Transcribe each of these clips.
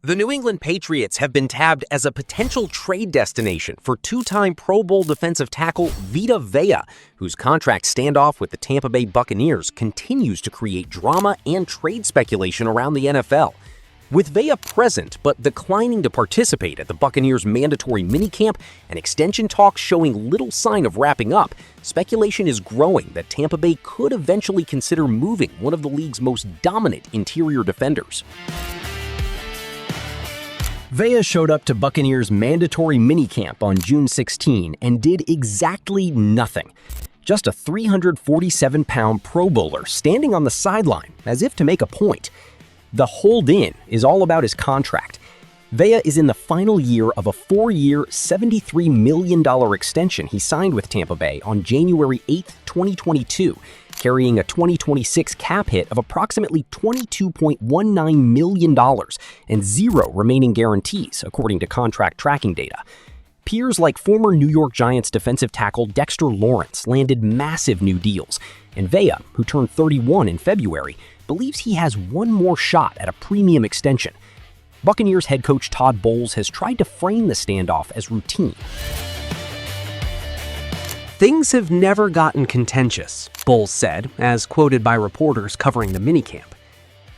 The New England Patriots have been tabbed as a potential trade destination for two-time Pro Bowl defensive tackle Vita Vea, whose contract standoff with the Tampa Bay Buccaneers continues to create drama and trade speculation around the NFL. With Vea present but declining to participate at the Buccaneers' mandatory minicamp and extension talks showing little sign of wrapping up, speculation is growing that Tampa Bay could eventually consider moving one of the league's most dominant interior defenders. Vea showed up to Buccaneers' mandatory minicamp on June 16 and did exactly nothing. Just a 347-pound Pro Bowler standing on the sideline as if to make a point. The hold-in is all about his contract. Vea is in the final year of a 4-year, $73 million extension he signed with Tampa Bay on January 8, 2022, carrying a 2026 cap hit of approximately $22.19 million and zero remaining guarantees, according to contract tracking data. Peers like former New York Giants defensive tackle Dexter Lawrence landed massive new deals, and Vea, who turned 31 in February, believes he has one more shot at a premium extension. Buccaneers head coach Todd Bowles has tried to frame the standoff as routine. Things have never gotten contentious, Bowles said, as quoted by reporters covering the minicamp.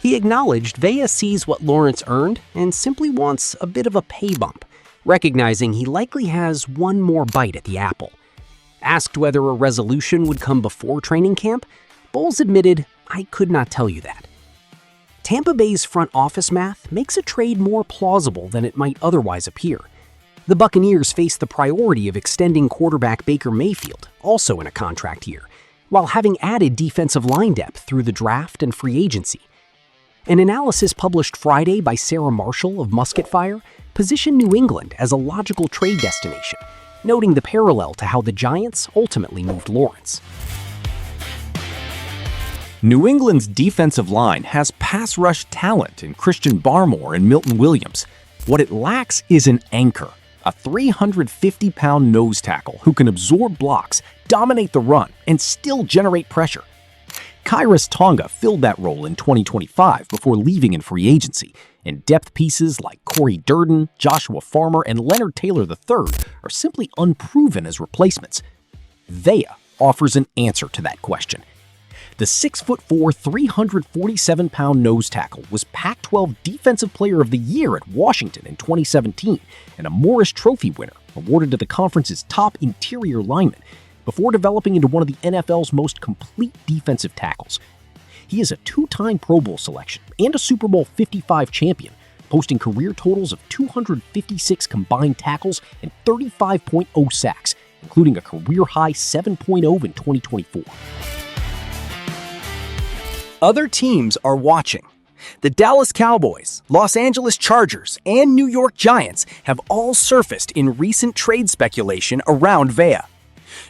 He acknowledged Vea sees what Lawrence earned and simply wants a bit of a pay bump, recognizing he likely has one more bite at the apple. Asked whether a resolution would come before training camp, Bowles admitted, "I could not tell you that." Tampa Bay's front office math makes a trade more plausible than it might otherwise appear. The Buccaneers face the priority of extending quarterback Baker Mayfield, also in a contract year, while having added defensive line depth through the draft and free agency. An analysis published Friday by Sarah Marshall of Musket Fire positioned New England as a logical trade destination, noting the parallel to how the Giants ultimately moved Lawrence. New England's defensive line has pass rush talent in Christian Barmore and Milton Williams. What it lacks is an anchor, a 350-pound nose tackle who can absorb blocks, dominate the run, and still generate pressure. Kairos Tonga filled that role in 2025 before leaving in free agency, and depth pieces like Corey Durden, Joshua Farmer, and Leonard Taylor III are simply unproven as replacements. Vea offers an answer to that question. The 6'4", 347-pound nose tackle was Pac-12 Defensive Player of the Year at Washington in 2017 and a Morris Trophy winner awarded to the conference's top interior lineman before developing into one of the NFL's most complete defensive tackles. He is a two-time Pro Bowl selection and a Super Bowl 55 champion, posting career totals of 256 combined tackles and 35.0 sacks, including a career-high 7.0 in 2024. Other teams are watching. The Dallas Cowboys, Los Angeles Chargers, and New York Giants have all surfaced in recent trade speculation around Vea.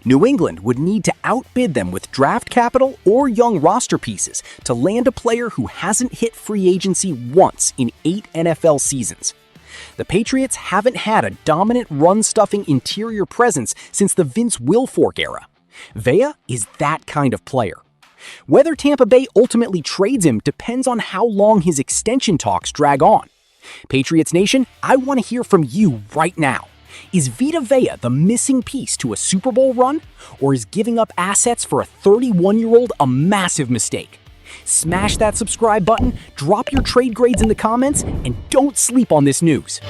New England would need to outbid them with draft capital or young roster pieces to land a player who hasn't hit free agency once in 8 NFL seasons. The Patriots haven't had a dominant run-stuffing interior presence since the Vince Wilfork era. Vea is that kind of player. Whether Tampa Bay ultimately trades him depends on how long his extension talks drag on. Patriots Nation, I want to hear from you right now. Is Vita Vea the missing piece to a Super Bowl run, or is giving up assets for a 31-year-old a massive mistake? Smash that subscribe button, drop your trade grades in the comments, and don't sleep on this news.